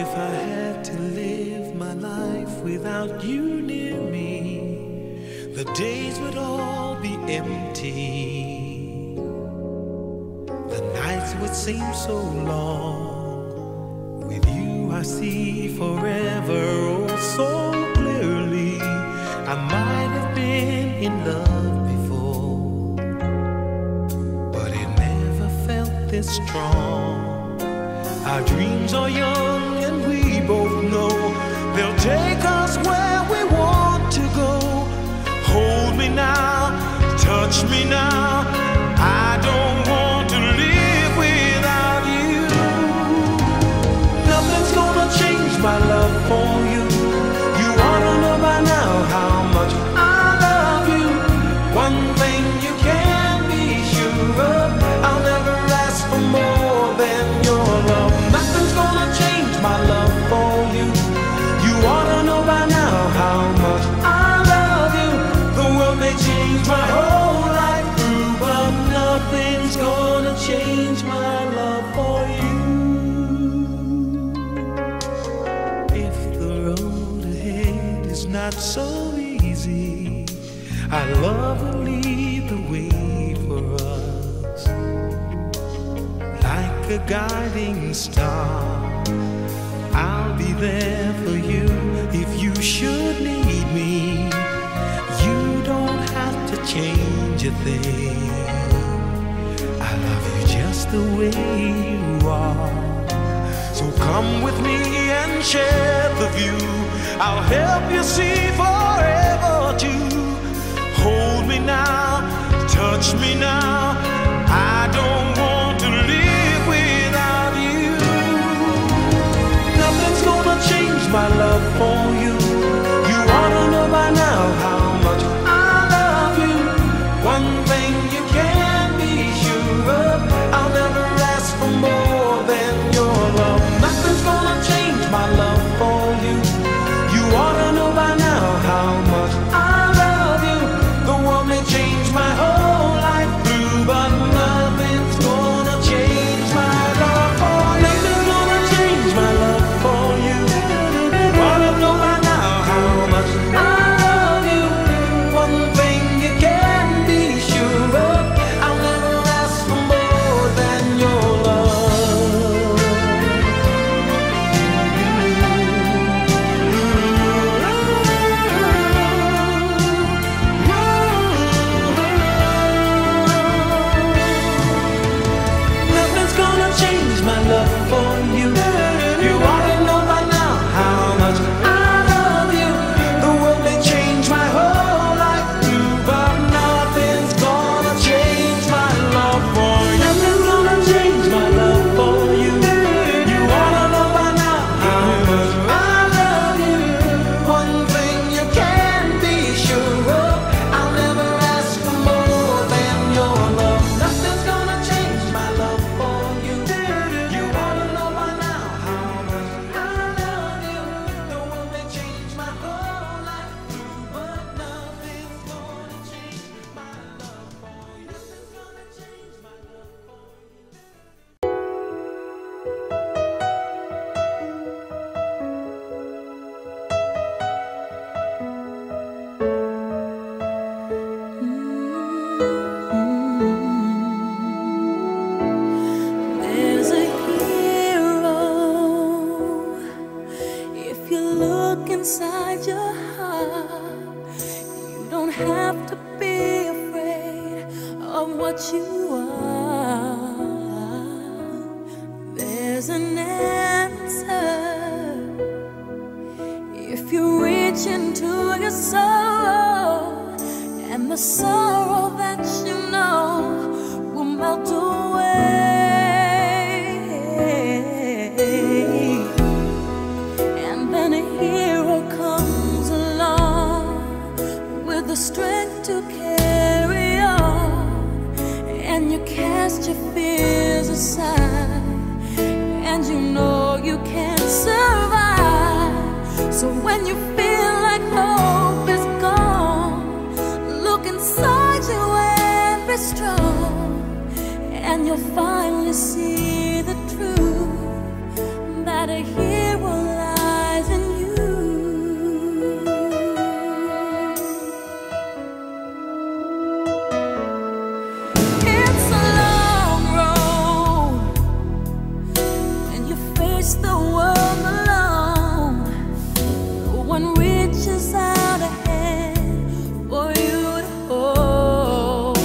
If I had to live my life without you near me, the days would all be empty. The nights would seem so long. With you I see forever oh so clearly. I might have been in love before, but it never felt this strong. Our dreams are young and we both know they'll take us where we want to go. Hold me now, touch me now. I don't want to live without you. Nothing's gonna change my love for you. You ought to know by now how much I love you. One thing you can be sure of, I'll never ask for more than your love. Nothing's gonna change my love for you. You ought to know by now how much I love you. The world may change my whole life through, but nothing's gonna change my love for you. If the road ahead is not so easy, our love will lead the way for us. Like a guiding star, I'll be there for you if you should need me. You don't have to change a thing. I love you just the way you are. So come with me and share the view. I'll help you see forever too. Hold me now, touch me now. I don't want to live without you. Nothing's gonna change my love for you. You ought to know by now how much I love you. One thing you can be sure of, I'll never ask for more than your love. Nothing's gonna change my love for you. You ought to know by now how much I love you. The world may change my whole life through, but nothing's gonna change my love for you. Nothing's gonna change my love for you. You ought to know by now how much I love you. One thing you can be sure of, I'll never ask for more than your love. Nothing's gonna change my love for you. You ought to know by now how much I love you. The world may change my whole life through, but nothing's gonna change my love for you. Nothing's gonna change my love for you. You ought to know by now how much I love you. One thing you can be sure of, I'll never ask for more than your love. Nothing's gonna change my love for you. You ought to know by now how much I love you. The world may change my whole life through, but nothing's gonna change my love for you. Nothing's gonna change my love for you. There's a hero. If you look inside your heart, you don't have to be afraid of what you are. There's an answer if you reach into your soul, and the sorrow that you know will melt away. And then a hero comes along with the strength to carry on, and you cast your fears aside, and you know you can survive. So when you feel like hope is gone, look inside you and be strong, and you'll finally see the truth that a hero face the world alone. No one reaches out a hand for you to hold.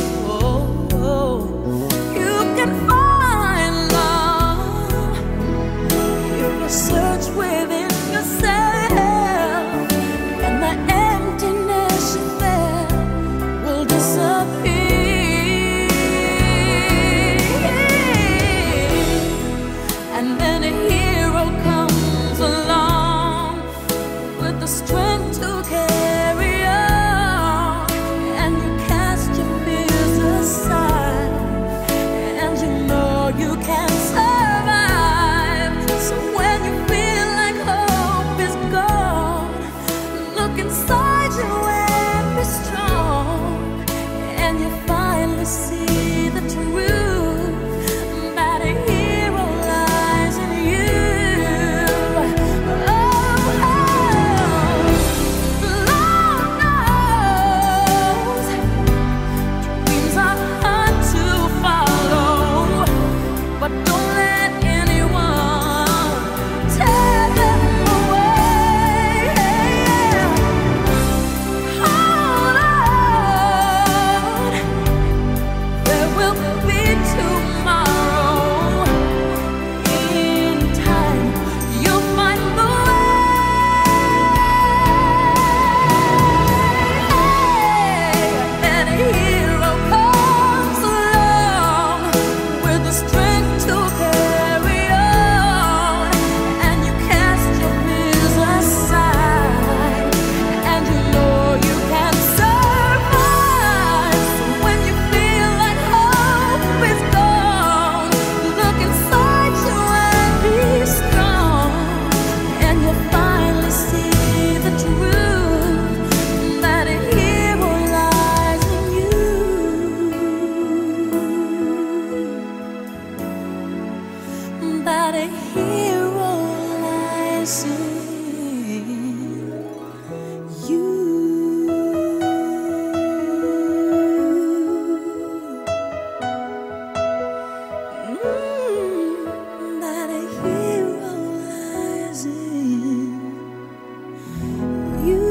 You can find love if you search within yourself, and the emptiness you felt will disappear. And then a hero comes along with the strength to carry on, and you cast your fears aside, and you know you can survive. So when you feel like hope is gone, look inside you and be strong, and you finally see the truth that a hero lies in you. Lord knows dreams are hard to follow, but don't let anyone tear them away. Hold on, there will be tomorrow. In time, you'll find the way. And a hero comes along with the strength to carry on, and you cast your fears aside, and you know you can survive. So when you feel like hope is gone, look inside you and be strong, and you'll finally see the truth that a hero lies in you. That a hero lies in you. That a hero lies in you.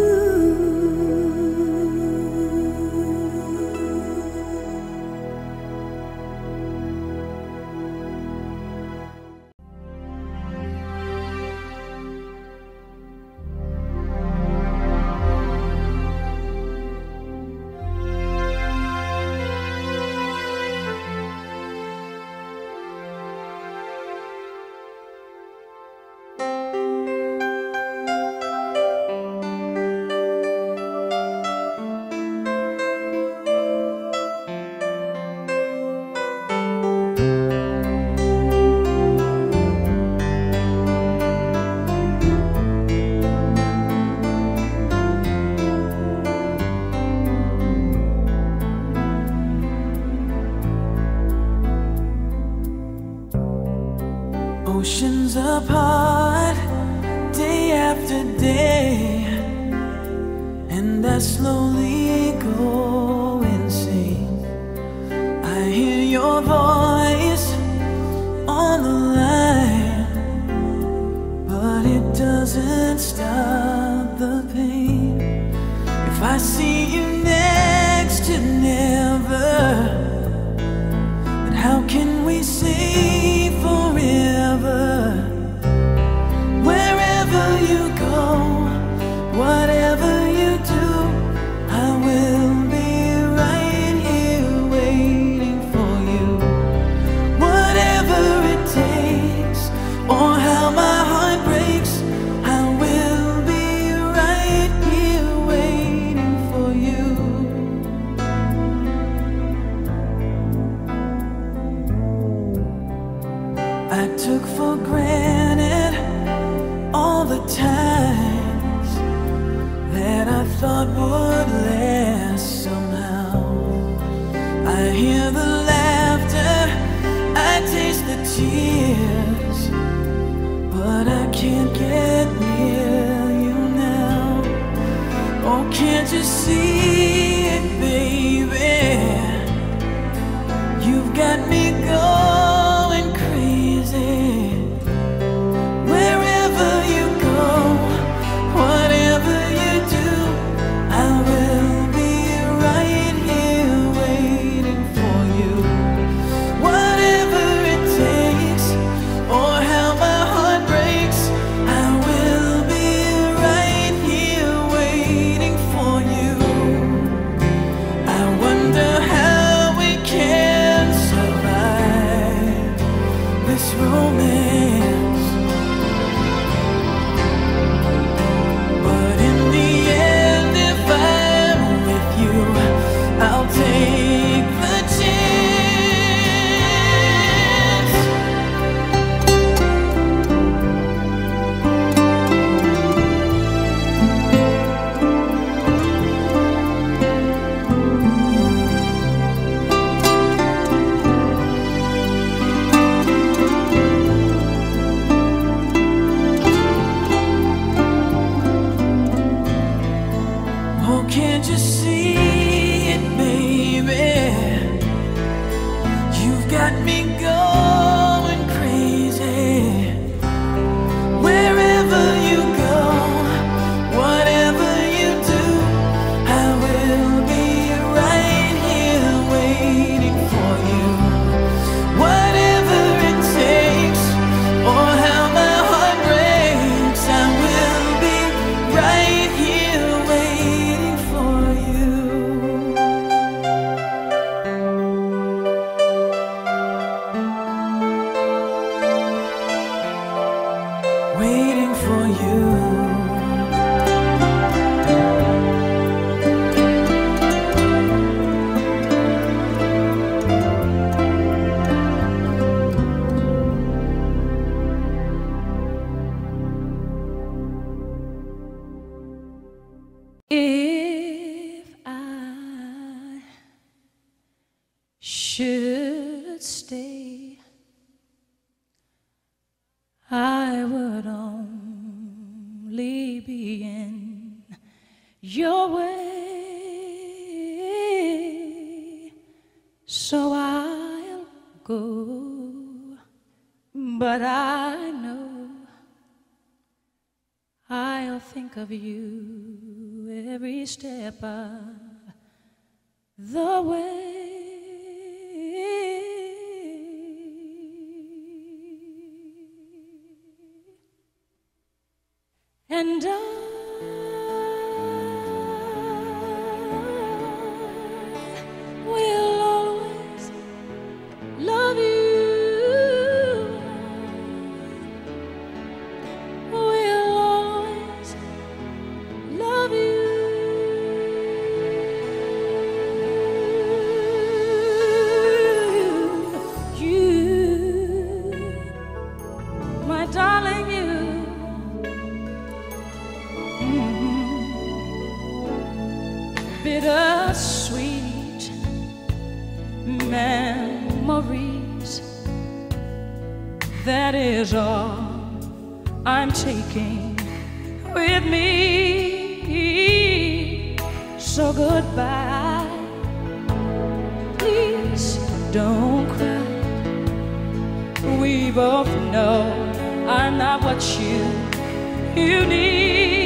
Oceans apart, day after day, and I slowly go insane. I hear your voice on the line, but it doesn't stop the pain. If I see you next to never, then how can we say forever? Wherever you go, whatever you do, I will be right here waiting for you. Whatever it takes, or how my heart breaks, I will be right here waiting for you. I took for granted all the times that I thought would last somehow. I hear the laughter, I taste the tears, but I can't get near you now. Oh, can't you see it, baby? You've got me going crazy. waiting for you. If I should stay, I would only be in your way, so I'll go, but I know I'll think of you every step of the way. And I will always love you. Will always love you. You, my darling, you. Bittersweet memories, that is all I'm taking with me. So goodbye, please don't cry. We both know I'm not what you need.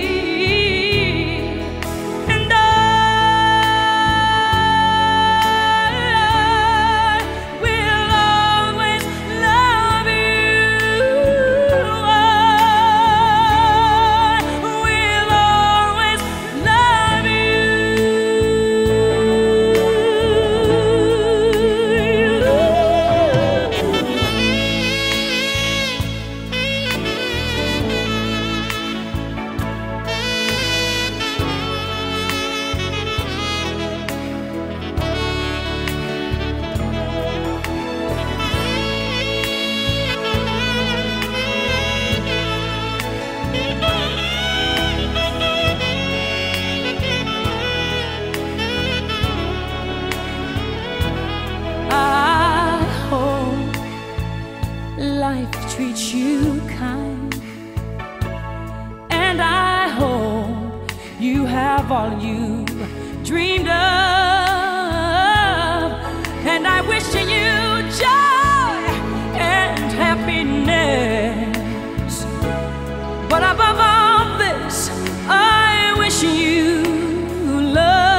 Life treats you kind, and I hope you have all you dreamed of, and I wish you joy and happiness, but above all this I wish you love.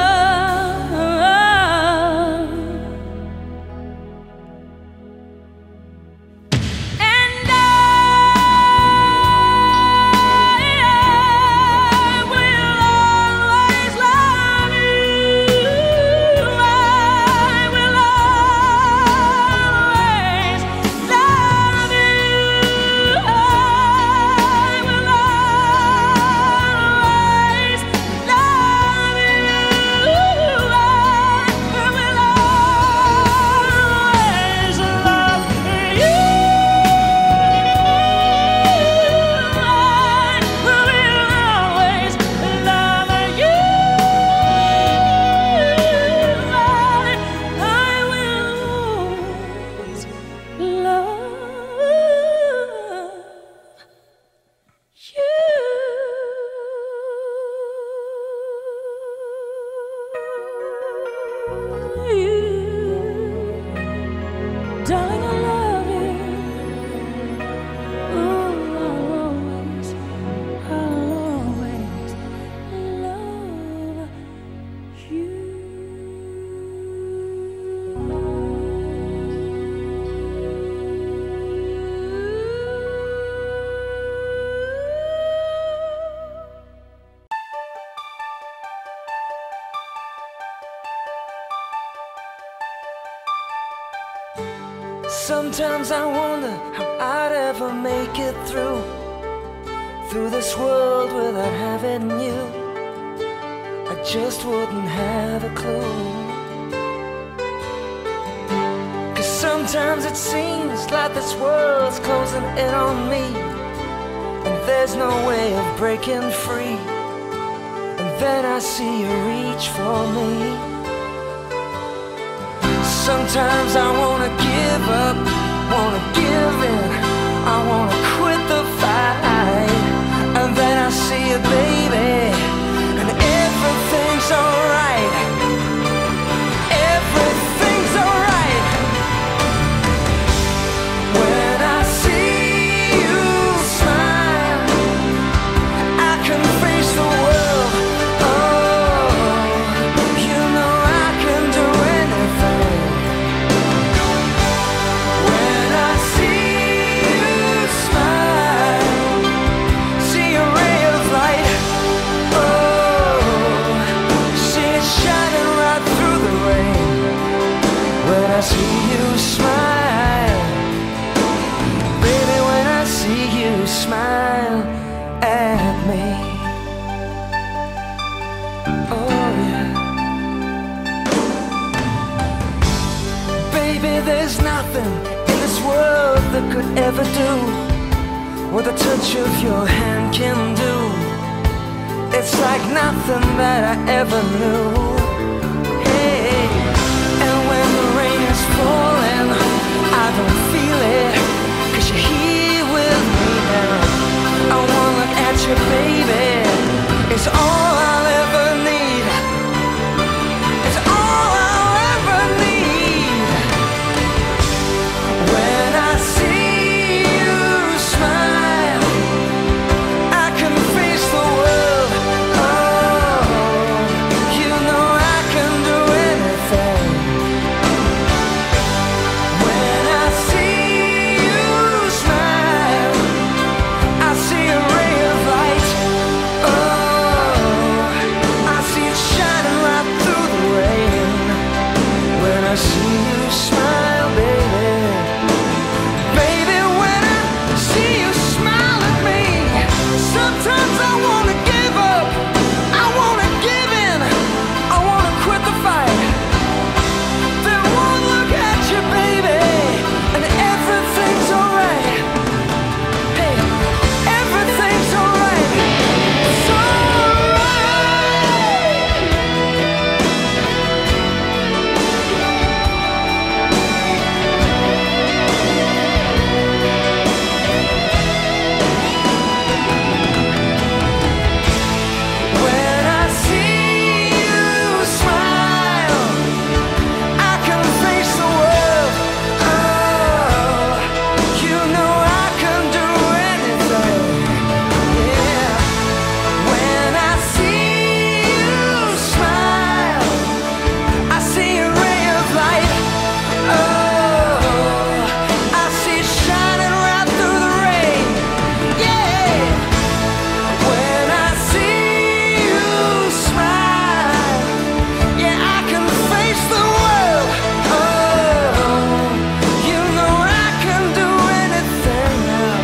Darling, I love you. Ooh, I'll always love you. Sometimes I wonder how I'd ever make it through through this world without having you, I just wouldn't have a clue. 'Cause sometimes it seems like this world's closing in on me, and there's no way of breaking free. And then I see you reach for me. Sometimes I wanna give up, wanna give in, I wanna quit the fight. And then I see you, baby, and everything's alright. Everything's alright. When I see you smile, I can face the world. Oh, you know I can do anything. When I see you smile, see a ray of light. Oh, see it shining right through the rain. When I see you smile, baby, when I see you smile at me. Oh yeah. Baby, there's nothing in this world that could ever do what the touch of your hand can do. It's like nothing that I ever knew. Hey, and when the rain is falling, I don't feel it, 'cause you're here with me now. I wanna look at you, baby, it's all I'll ever need. It's all I'll ever need. When I see you smile, I can face the world. Oh, you know I can do anything. When I see you smile, I see a ray of light. Oh, I see it shining right through the rain. When I see you smile, baby, baby, when I see you smile at me, sometimes I wanna give up, I wanna give in, I wanna quit the fight. Then one look at you, baby, and everything's alright. Hey, everything's alright. It's alright. When I see you smile, I can face the world. Oh, you know I can do anything. Yeah. When I see you smile, I see a ray of light. Oh, I see it shining right through the rain. Yeah. When I see you smile, yeah, I can face the world. Oh, you know I can do anything now.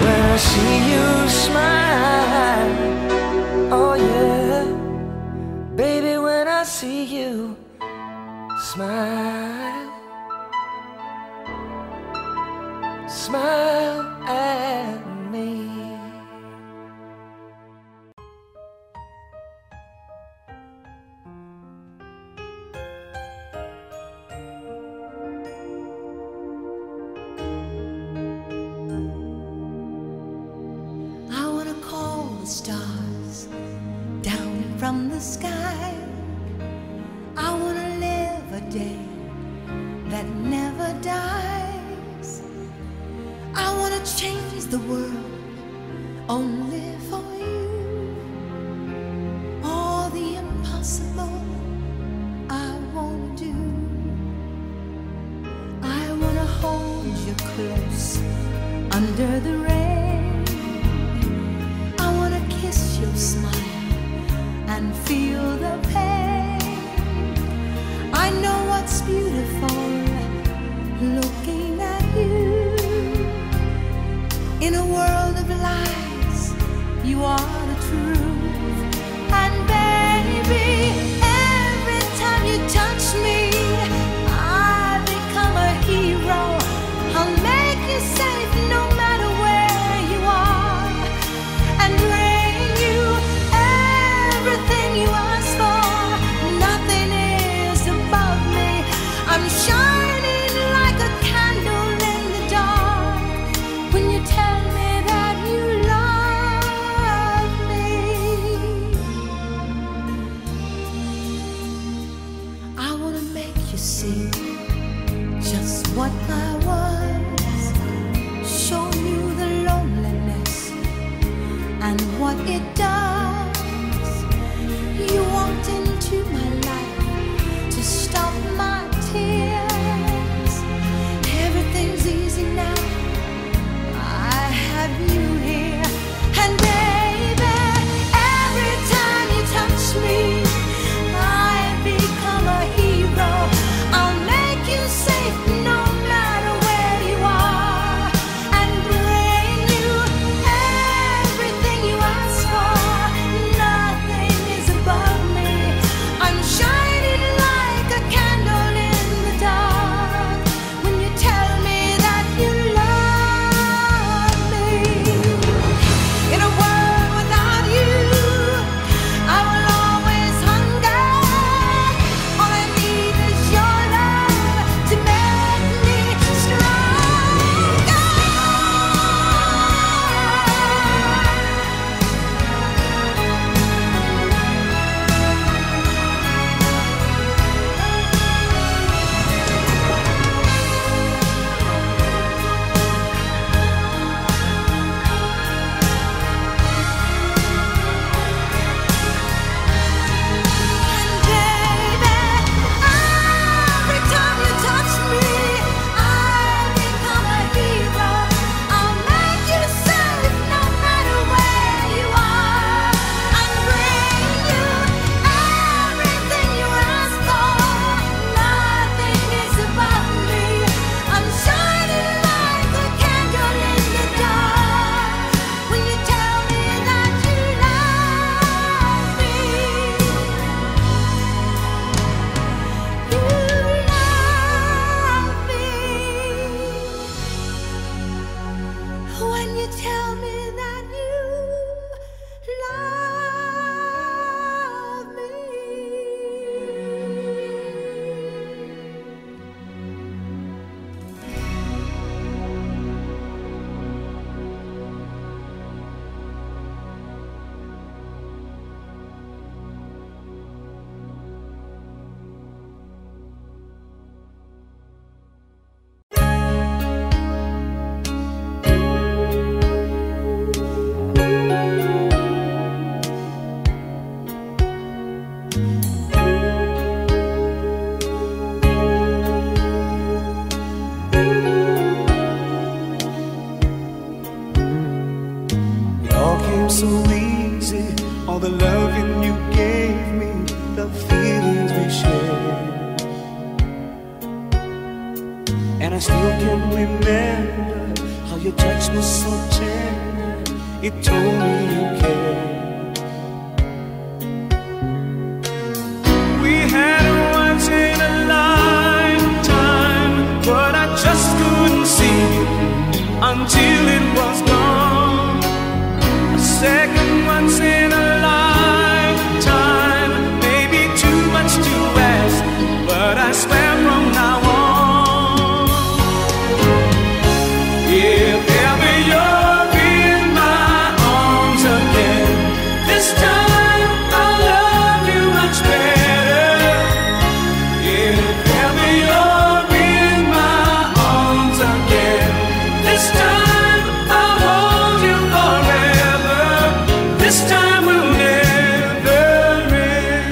When I see you smile, oh yeah, baby, when I see you smile, smile at me. I wanna call the stars down from the sky. I wanna live a day that never dies. I wanna change the world only for you. All the impossible I wanna do. I wanna hold you close under the rain. I wanna kiss your smile and feel the pain. I know what's beautiful looking at you. In a world of lies, you are the truth. And baby, every time you touch me, I become a hero. I'll make you safe no matter where you are, and bring you everything you ask for. Nothing is above me. I'm shining like a candle in the dark when you tell me that you love me. I wanna make you see just what I was, show you the loneliness and what it does. You walked into my life to stop my tears. Everything's easy now, I have you here. And baby, every time you touch me, I become a hero. I'll make you safe no matter where you are, and bring you everything you ask for. Nothing is above me. I'm shining like a candle in the dark when you tell me that you love me. In a world without you, I will always hunger. All I need is your love to make me stronger. And baby, every time you touch me, I become a hero. I'll make you safe no matter where you are, and bring you everything you ask for. Nothing is above me. I'm shining like a candle in the dark when you tell me that you love me. You love me. When you tell me that you love me. It all came so easy, all the loving you gave me, the feelings we shared. And I still can remember how your touch was so tender. It told me you cared. We had a once in a lifetime, but I just couldn't see it until it was gone. A second once in a lifetime, maybe too much to ask, but I swear from now on, if ever you're in my arms again, this time I'll love you much better. If ever you're in my arms again, this time I'll hold you forever. This time will never end.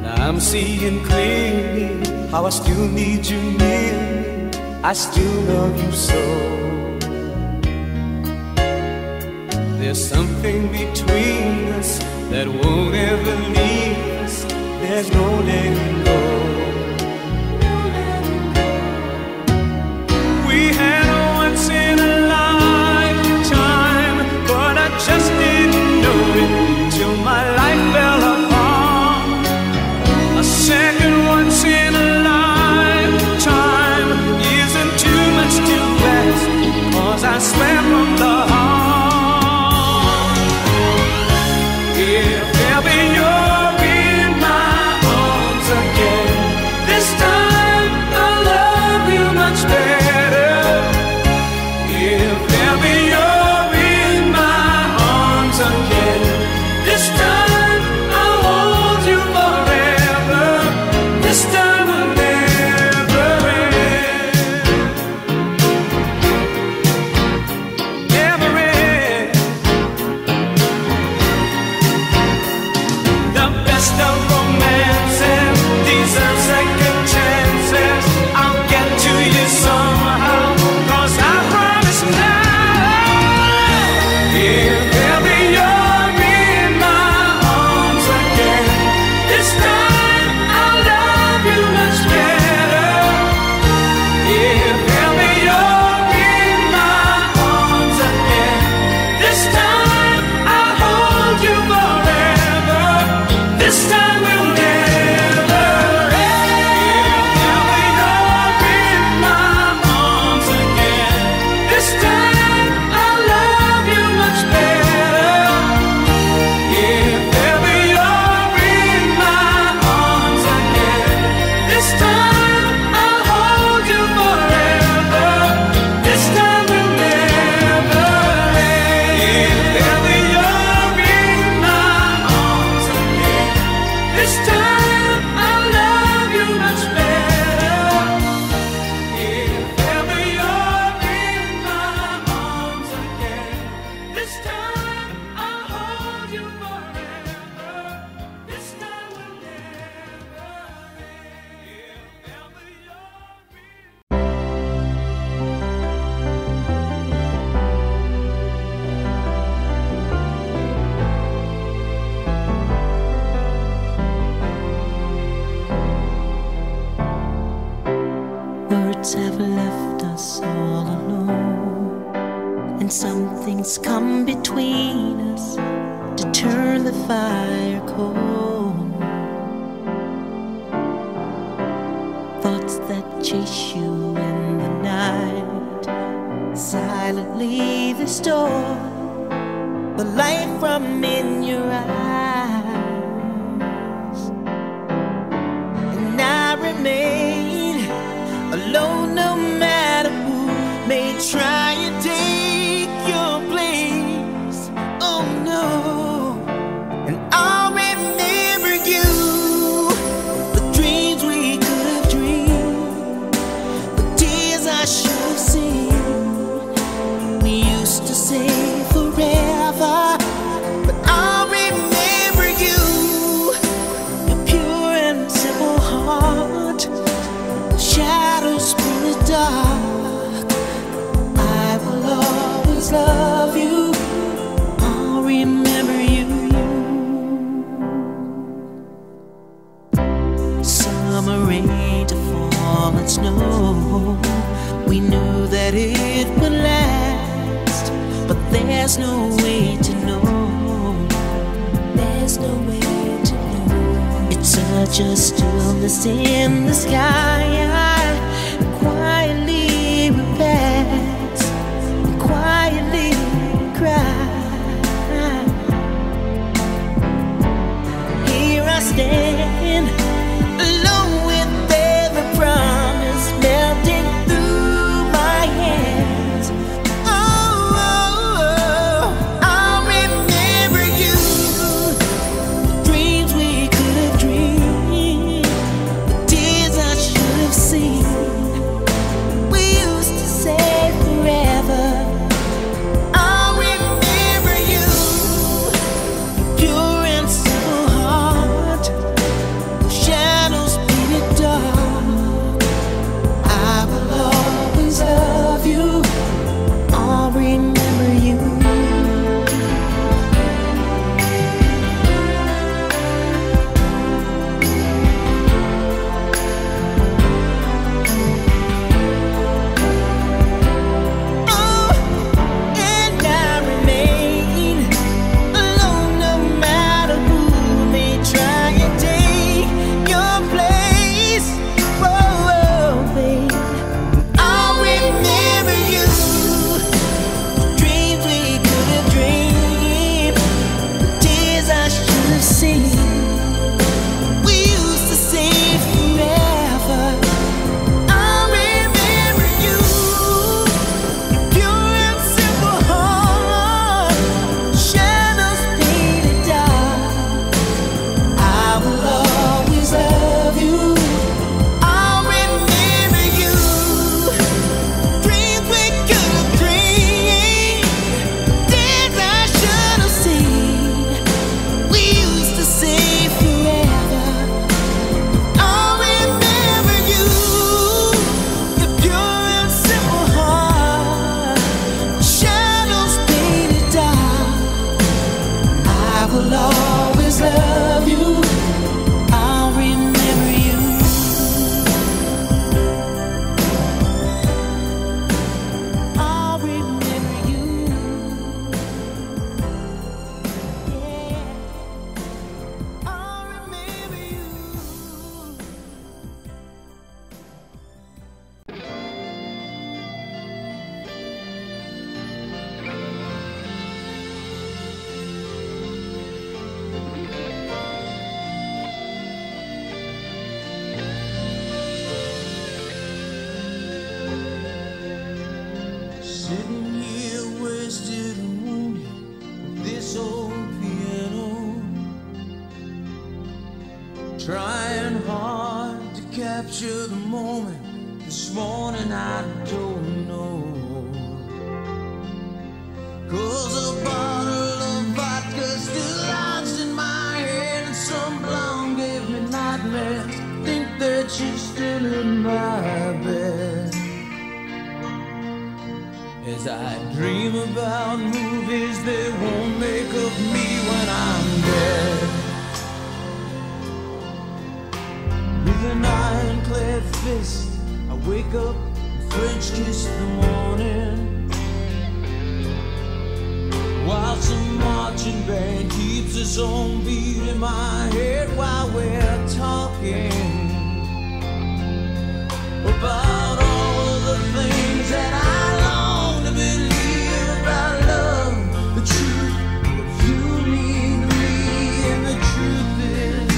Now I'm seeing clearly how I still need you near me. I still love you so. There's something between us that won't ever leave us. There's no letting go. friends have left us all alone, and something's come between us to turn the fire cold. Thoughts that chase you in the night silently restore the light from in your eyes, and I remain alone no matter who may try and take your place. Oh no. And I'll remember you, the dreams we could have dreamed, the tears I should have seen. We used to say forever, but I'll remember you, your pure and simple heart. Shadows in the dark, I will always love you. I'll remember you. Summer rain to fall and snow, we knew that it would last, but there's no way to know. There's no way to know. It's such a stillness in the sky. Quietly we pass, quietly cry. Here I stand, alone with every promise melting through my hands. Oh, I'll remember you, the dreams we could have dreamed, the tears I should have seen. We used to say forever. I'll remember you, pure and simple heart. Shadows painted dark, I will always love you. I'll remember you. Oh, and I remain alone no matter who may try and take your place. Oh, babe, I'll remember you, the dreams we could have dreamed, the tears I should have seen. We used to say forever. I'll remember you, your pure and simple heart. Shadows painted dark, I will always love you. I'll remember you, dreams we could have dreamed, tears I should have seen. We used to say forever. I'll remember you, your pure and simple heart. Shadows painted dark, I will always love you. I'll remember you. I'll remember you. Yeah, I'll remember you. Sitting here wasted and wounded with this old piano, trying hard to capture the moment. This morning I don't know, 'cause a bottle of vodka still lodged in my head, and some blonde gave me nightmares. Think that she's still in my bed. As I dream about movies they won't make of me when I'm dead. With an ironclad fist, I wake up French kiss in the morning, while some marching band keeps its own beat in my head while we're talking about all of the things that I long to believe about love, the truth of you mean to me, and the truth is,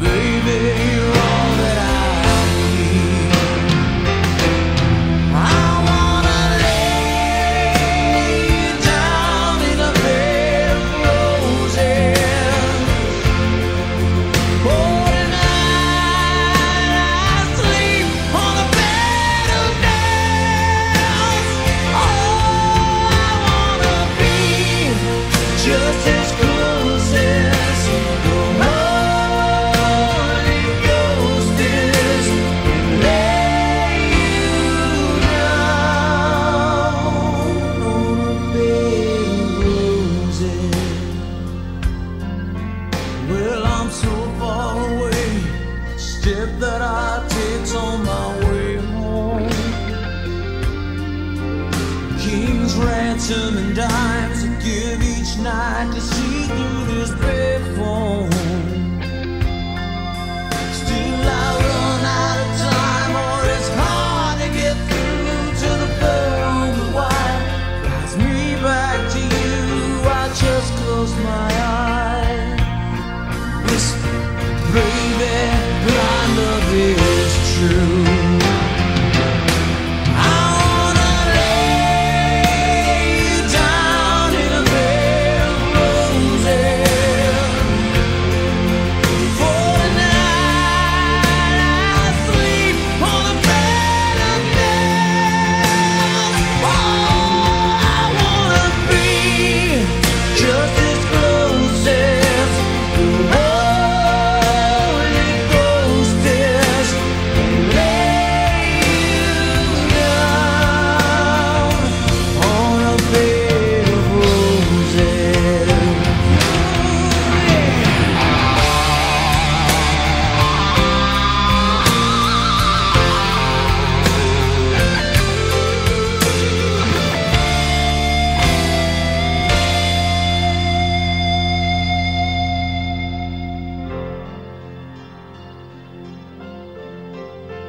baby, you're all that I need. I wanna lay you down in a bed of roses. Oh, just as close as the Holy Ghost is, and lay you down on a bed of roses. Well, I'm so far away, step that I take's on my way home. King's ransom and dimes I give each night to see through this bed phone. Still I run out of time, or it's hard to get through to the phone. The wire drives me back to you. I just close my eyes, whisper, baby, my love is true.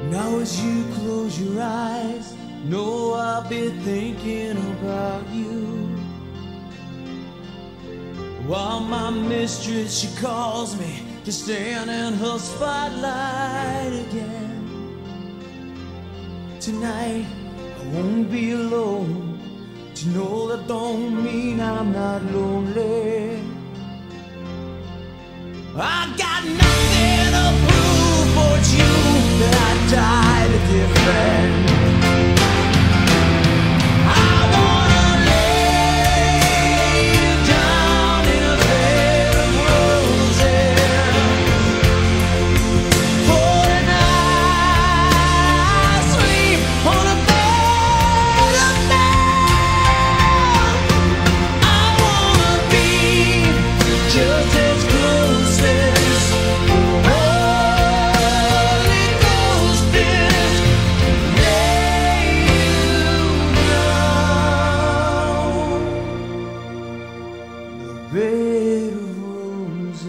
Now as you close your eyes, know I'll be thinking about you. While my mistress, she calls me to stand in her spotlight again. Tonight I won't be alone. To know that don't mean I'm not lonely. I got nothing to prove, for it's you that I died to defend. I wanna lay you down in a bed of roses. For tonight, sleep on a bed of nails. I wanna be just as close as the Holy Ghost is, lay you down a bed of roses.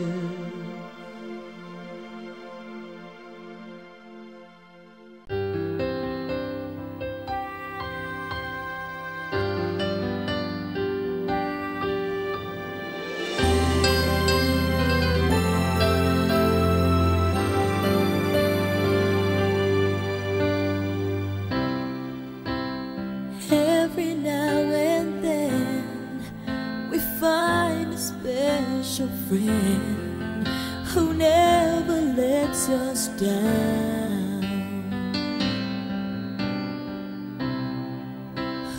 Every now and then we find a special friend who never lets us down,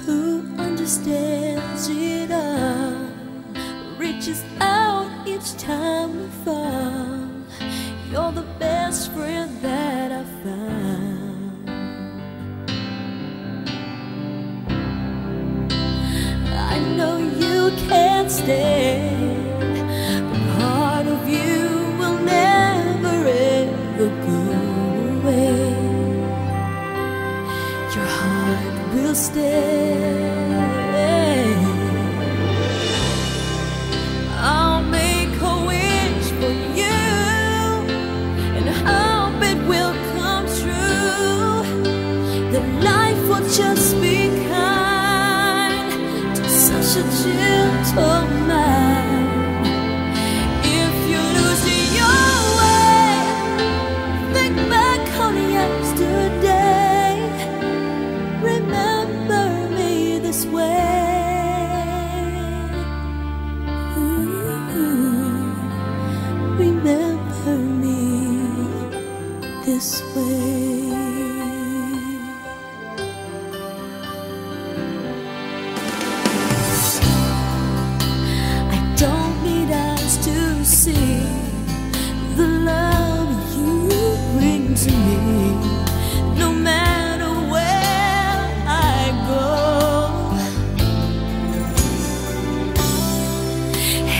who understands it all, reaches out each time we fall. You're the best friend that I found. I know you can't stay, but part of you will never ever go away. will stay. I'll make a wish for you and hope it will come true. That life will just be kind to such a gentle man. If you lose your way, think back on yesterday. Remember me this way. Remember me this way. I don't need eyes to see the love you bring to me, no matter where I go.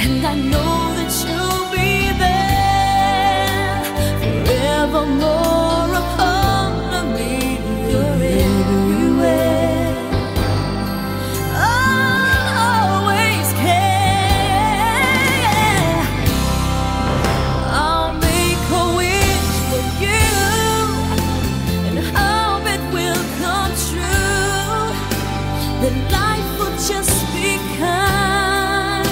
And I know that you'll be there forevermore upon me. You're everywhere. I'll always care. I'll make a wish for you and hope it will come true. That life will just be kind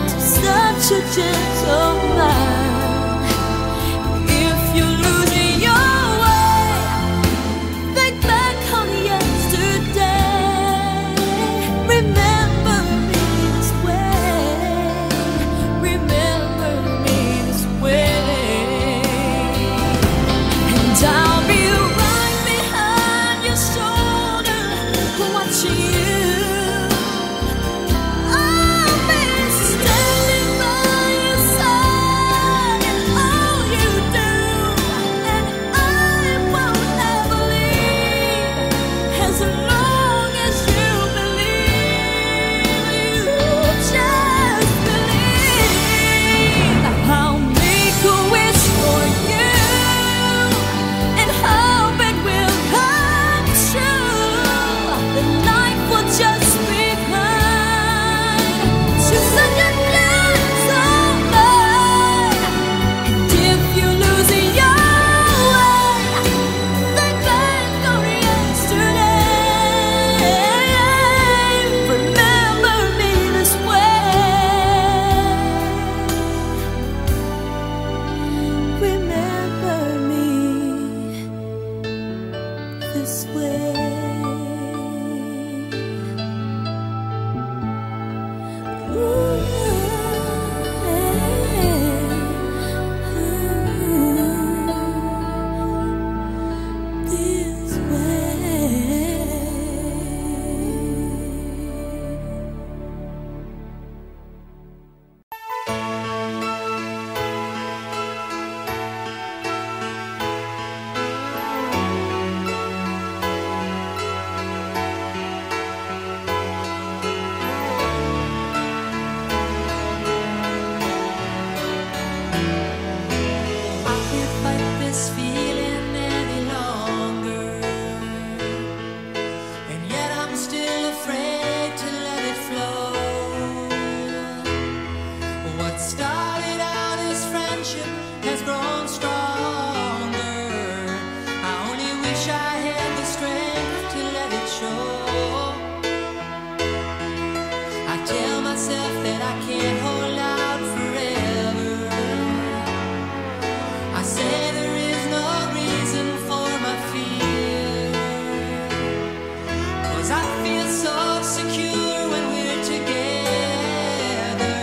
to such a gentle man. If you lose your way, think back on yesterday. Remember me this way. Remember me this way. And I'll be right behind your shoulder, watching you. I'll be standing by your side in all you do, and I won't ever leave as long as you believe. You just believe. I'll make a wish for you and hope it will come true. The life will just be kind to such a gentle man. And if you lose your way, think back on yesterday. Remember me this way. Remember me this way. This way. I can't fight this feeling any longer, and yet I'm still afraid to let it flow. What started out as friendship has grown stronger. I only wish I had the strength to let it show. I tell myself that I can't hold out forever. I say there is no reason for my fear, 'cause I feel so secure when we're together.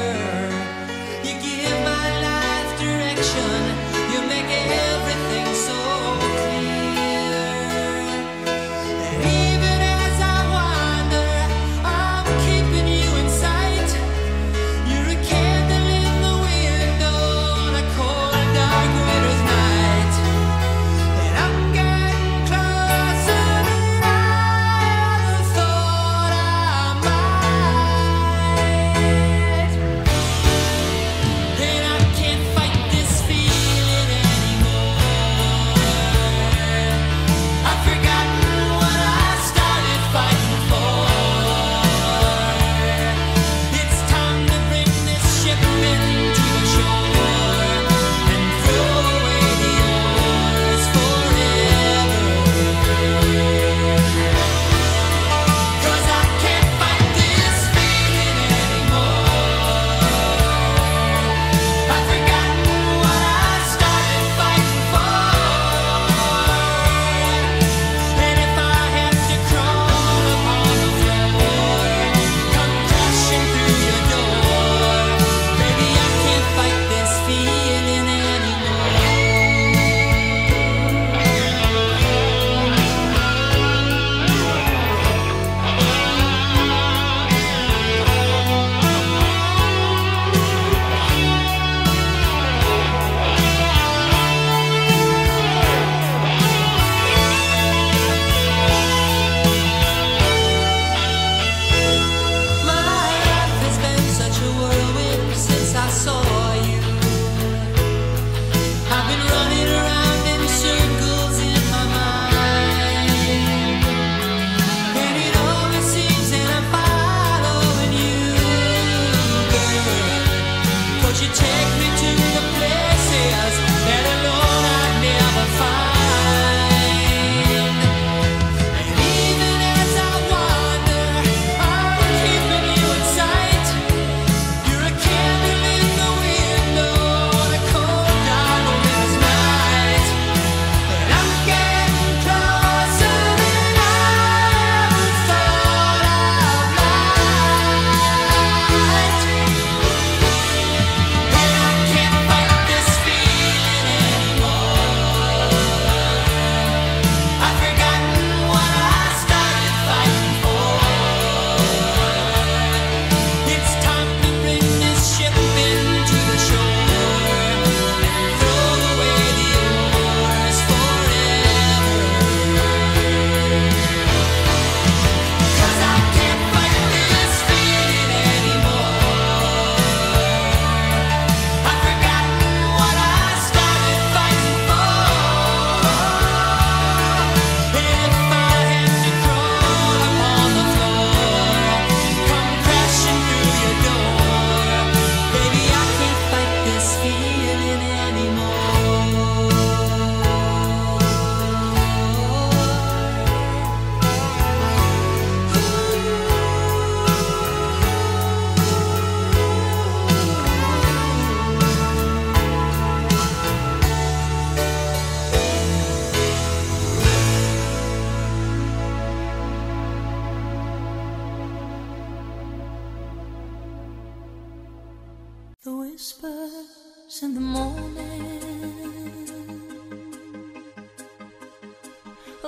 You give my life direction, you make everything so clear. And even as I wander, I'm keeping you in sight. You're a candle in the window on a cold, dark winter's night. And I'm getting closer than I ever thought I might. And I can't fight this feeling anymore.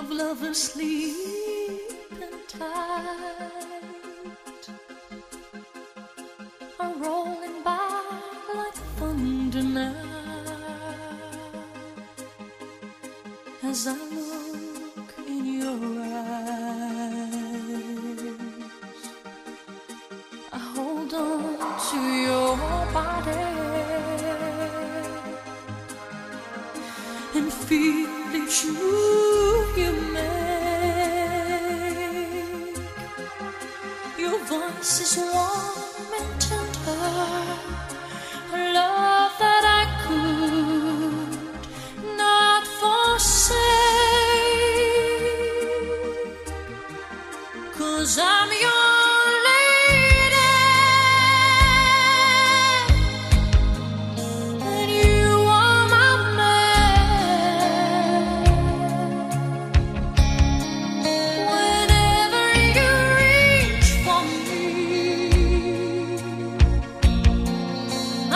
of lovers sleeping tight are rolling by like thunder now. As I look in your eyes, I hold on to your body and feel each move you make. Your voice is warm and tender, a love that I could not forsake, 'cause I'm your lady and you are my man. Whenever you reach for me,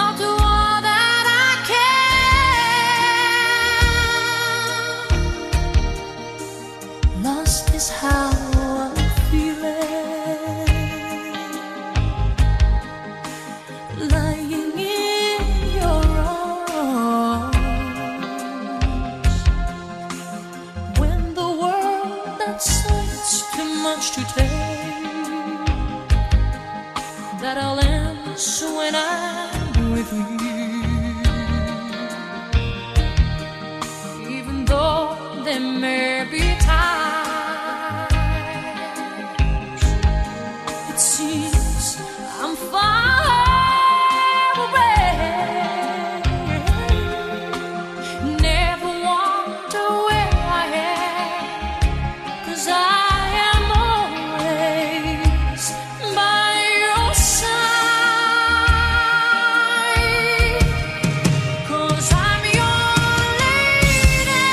I'll do all that I can. Lost is how I'm feeling, lying in your arms, when the world that seems too much to take, that all ends when I'm with you. Even though there may be times it seems I'm far away, never wonder where I am, 'cause I am always by your side, 'cause I'm your lady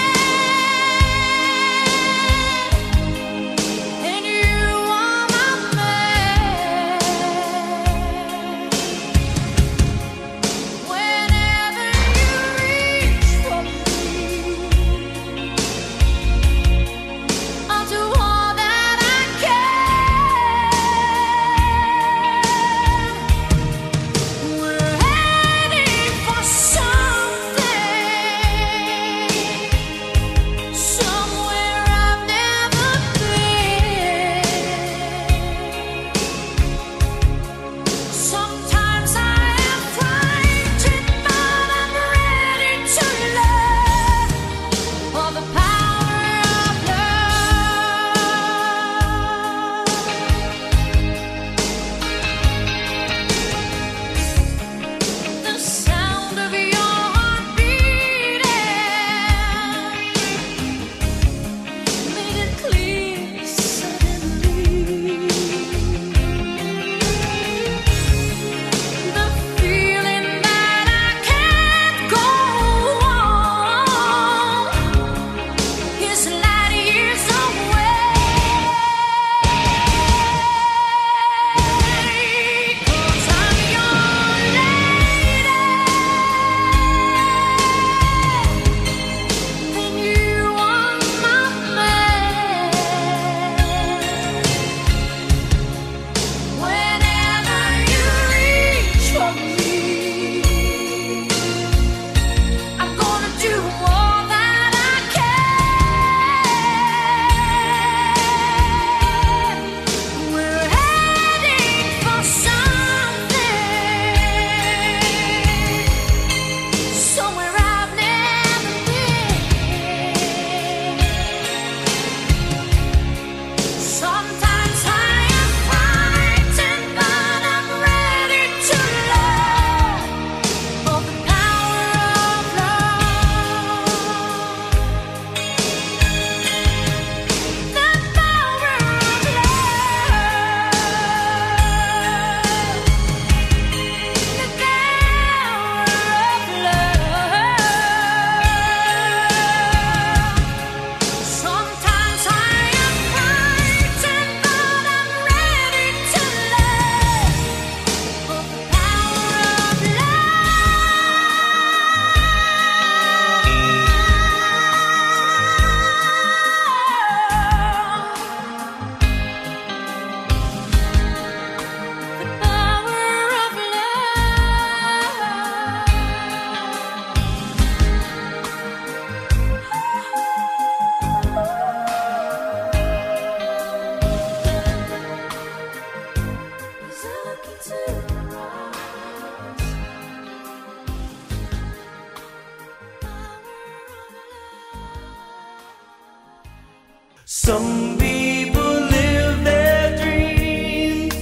Some people live their dreams.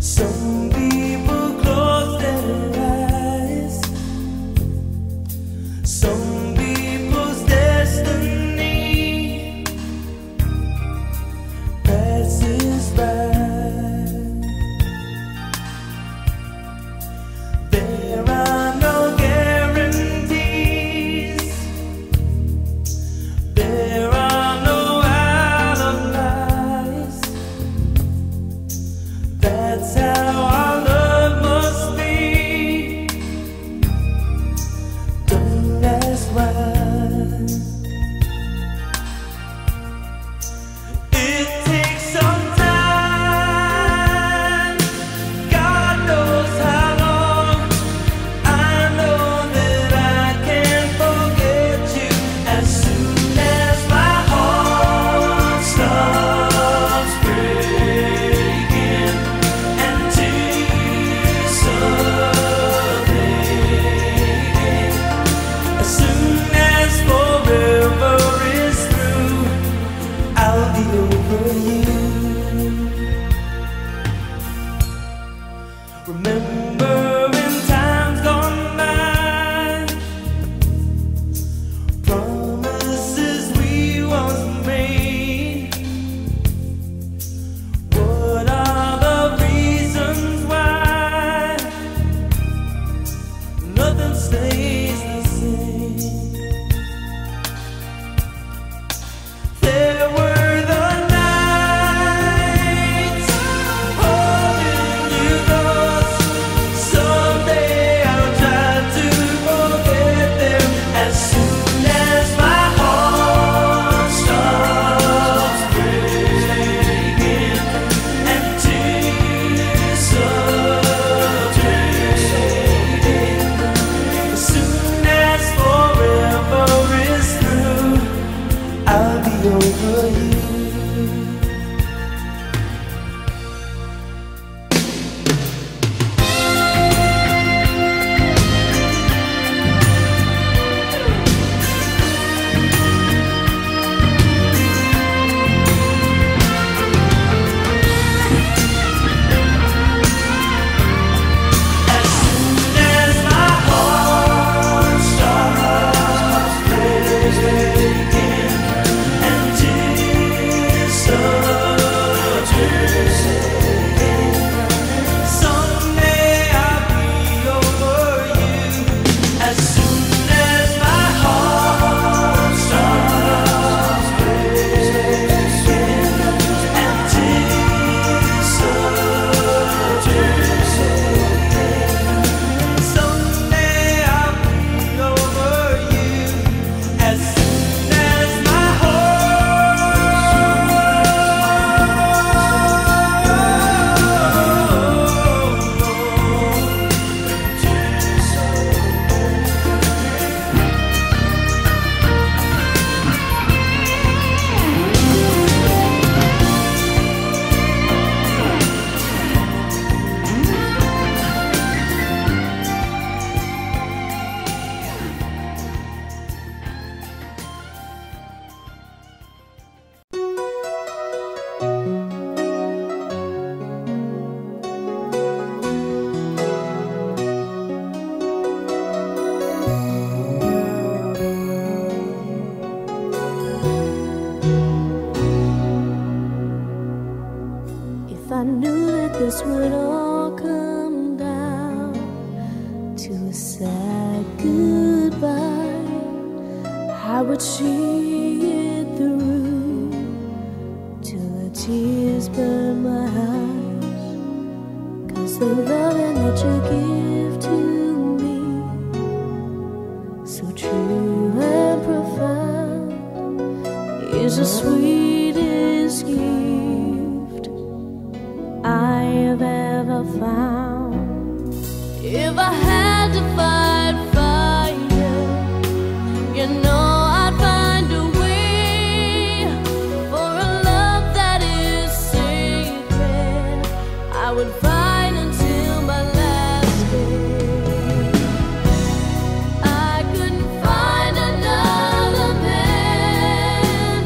Some people close their eyes. Some people's destiny passes by. There are no guarantees. There are no alibis. That's how our love must be. Don't ask why. It takes some time. God knows how long. I know that I can't forget you as soon as my heart stops breaking and tears start fading. As soon as forever is through, I'll be over you. Remember in times gone by, promises we once made. What are the reasons why nothing stays the same? There were the nights holding you close. Someday I'll try to forget them as soon as my heart stops breaking and tears start fading. As soon as forever is through, I'll be over you. As soon as my heart stops breaking and tears start fading, someday I'll be over you. As soon as my heart stops breaking and tears start fading, someday I'll be over you. As soon as my If I knew that this would all come down to a sad goodbye, I would see it through till the tears burn my eyes. 'Cause the loving that you give to me, so true and profound, is the sweetest gift I have ever found. If I had to fight fire, you know I'd find a way for a love that is sacred. I would fight until my last day. I couldn't find another man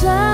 side.